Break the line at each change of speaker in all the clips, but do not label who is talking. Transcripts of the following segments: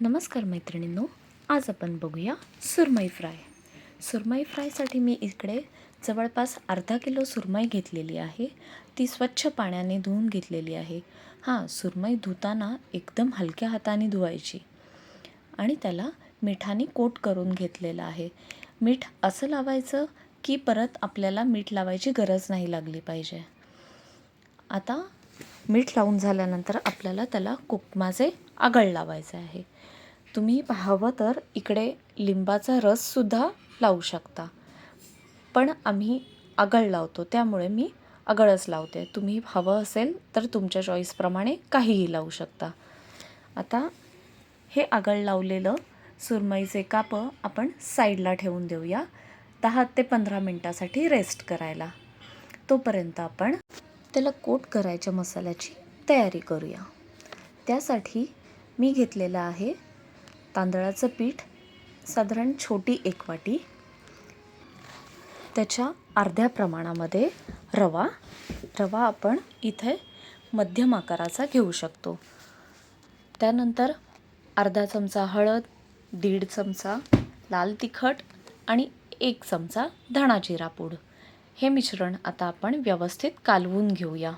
नमस्कार मैत्रिणींनो, आज आपण बघूया सुरमई फ्राय. सुरमई फ्रायसाठी मी इकडे जवळपास अर्धा किलो सुरमई घेतलेली आहे. ती स्वच्छ पाण्याने धुवून घेतलेली आहे. सुरमई धुताना एकदम हलक्या हाताने धुवायची आणि त्याला मिठाने कोट करून घेतलेलं आहे. मीठ असं लावायचं की परत आपल्याला मीठ लावायची गरज नाही लागली पाहिजे. आता मीठ लावून झाल्यानंतर आपल्याला त्याला कोकमाचे आगळ लावायचे आहे. तुम्ही हवं तर इकडे लिंबाचा रससुद्धा लावू शकता, पण आम्ही आगळ लावतो त्यामुळे मी आगळच लावते. तुम्ही हवं असेल तर तुमच्या चॉईसप्रमाणे काहीही लावू शकता. आता हे आगळ लावलेलं सुरमईचे कापं आपण साईडला ठेवून देऊया 10 ते 15 मिनटासाठी रेस्ट करायला. तोपर्यंत आपण त्याला कोट करायच्या मसाल्याची तयारी करूया. त्यासाठी मी घेतलेलं आहे तांदळाचं पीठ, साधारण छोटी 1 वाटी, त्याच्या अर्ध्या प्रमाणामध्ये रवा आपण इथे मध्यम आकाराचा घेऊ शकतो. त्यानंतर अर्धा चमचा हळद, 1.5 चमचा लाल तिखट आणि 1 चमचा धणा जिरा पूड. हे मिश्रण आता आपण व्यवस्थित कालवून घेऊया.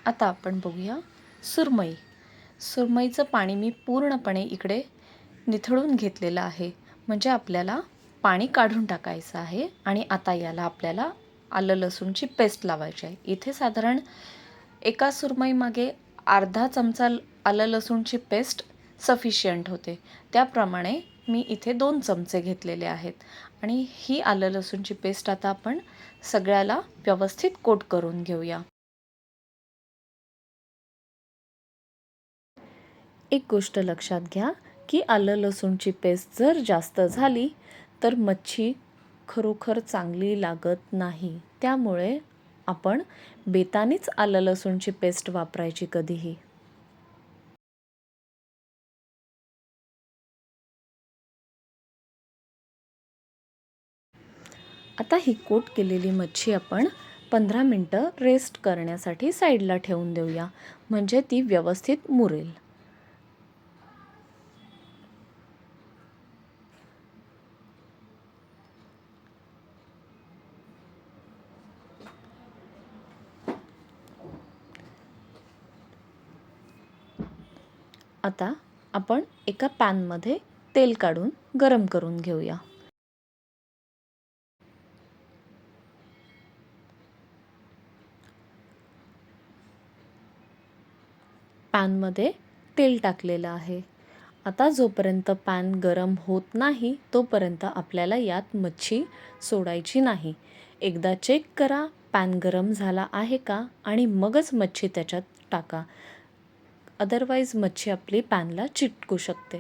आता आपण बघूया सुरमईचं पाणी मी पूर्णपणे इकडे निथळून घेतलेलं आहे, म्हणजे आपल्याला पाणी काढून टाकायचं आहे. आणि आता याला आपल्याला आलं लसूणची पेस्ट लावायची आहे. इथे साधारण एका सुरमईमागे अर्धा चमचा आलं लसूणची पेस्ट सफिशियंट होते. त्याप्रमाणे मी इथे 2 चमचे घेतलेले आहेत आणि ही आलं लसूणची पेस्ट आता आपण सगळ्याला व्यवस्थित कोट करून घेऊया. एक गोष्ट लक्षात घ्या की आलं लसूणची पेस्ट जर जास्त झाली तर मच्छी खरोखर चांगली लागत नाही. त्यामुळे आपण बेतानीच आलं लसूणची पेस्ट वापरायची कधीही. आता ही कोट केलेली मच्छी आपण 15 मिनटं रेस्ट करण्यासाठी साईडला ठेवून देऊया, म्हणजे ती व्यवस्थित मुरेल. आता आपण एका पॅनमध्ये तेल काढून गरम करून घेऊया. पॅनमध्ये तेल टाकलेलं आहे. आता जोपर्यंत पॅन गरम होत नाही तोपर्यंत आपल्याला यात मच्छी सोडायची नाही. एकदा चेक करा पॅन गरम झाला आहे का आणि मगच मच्छी त्याच्यात टाका. अदरवाईज मच्छी आपली पॅनला चिटकू शकते.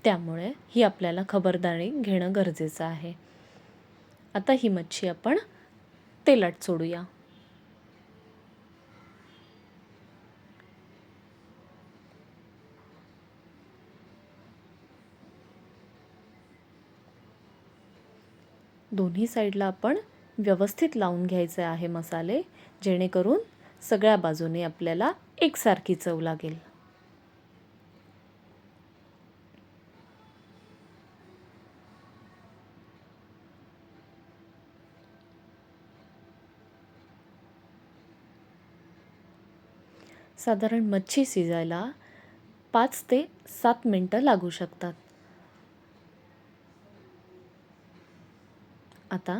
त्यामुळे ही आपल्याला खबरदारी घेणं गरजेचं आहे. आता ही मच्छी आपण तेलात सोडूया. दोन्ही साईडला आपण व्यवस्थित लावून घ्यायचे आहे मसाले, जेणेकरून सगळ्या बाजूने आपल्याला एकसारखी चव लागेल. साधारण मच्छी शिजायला 5 ते 7 मिनटं लागू शकतात. आता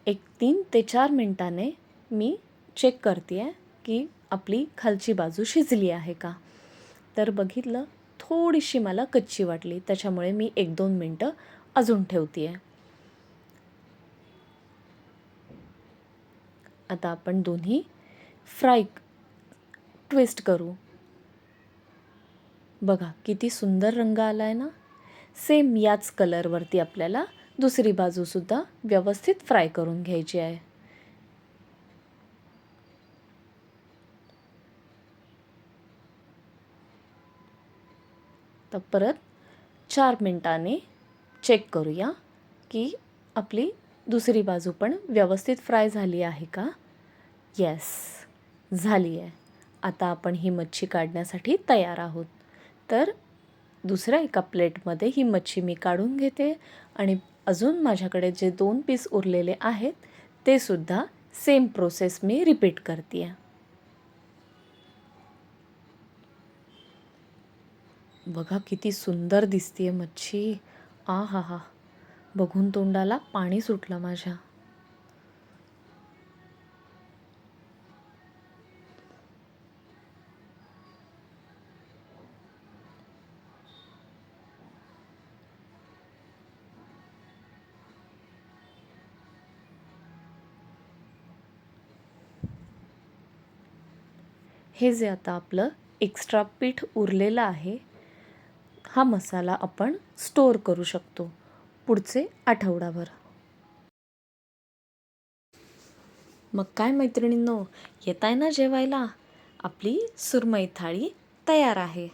एक 3 ते 4 मिनटाने मी चेक करते आहे की आपली खालची बाजू शिजली आहे का. तर बघितलं थोडीशी मला कच्ची वाटली, त्याच्यामुळे मी 1-2 मिनटं अजून ठेवते आहे. आता आपण दोन्ही फ्राय ट्विस्ट करू. बघा किती सुंदर रंग आला आहे ना. सेम याच कलरवरती आपल्याला दुसरी बाजूसुद्धा व्यवस्थित फ्राय करून घ्यायची आहे. तर परत 4 मिनिटांनी चेक करूया की आपली दुसरी बाजू पण व्यवस्थित फ्राय झाली आहे का. येस, झाली आहे. आता आपण ही मच्छी काढण्यासाठी तयार आहोत. तर दुसऱ्या एका प्लेटमध्ये ही मच्छी मी काढून घेते आणि अजून माझ्याकडे जे 2 पीस उरलेले आहेत ते सुद्धा सेम प्रोसेस मी रिपीट करते आहे. बघा किती सुंदर दिसते मच्छी. आ हा हा, बघून तोंडाला पाणी सुटलं माझ्या. हे जे आता आपलं एक्स्ट्रा पीठ उरलेलं आहे, हा मसाला आपण स्टोअर करू शकतो पुढचे आठवडाभर. मग काय मैत्रिणींनो, येताय ना जेवायला. आपली सुरमई थाळी तयार आहे.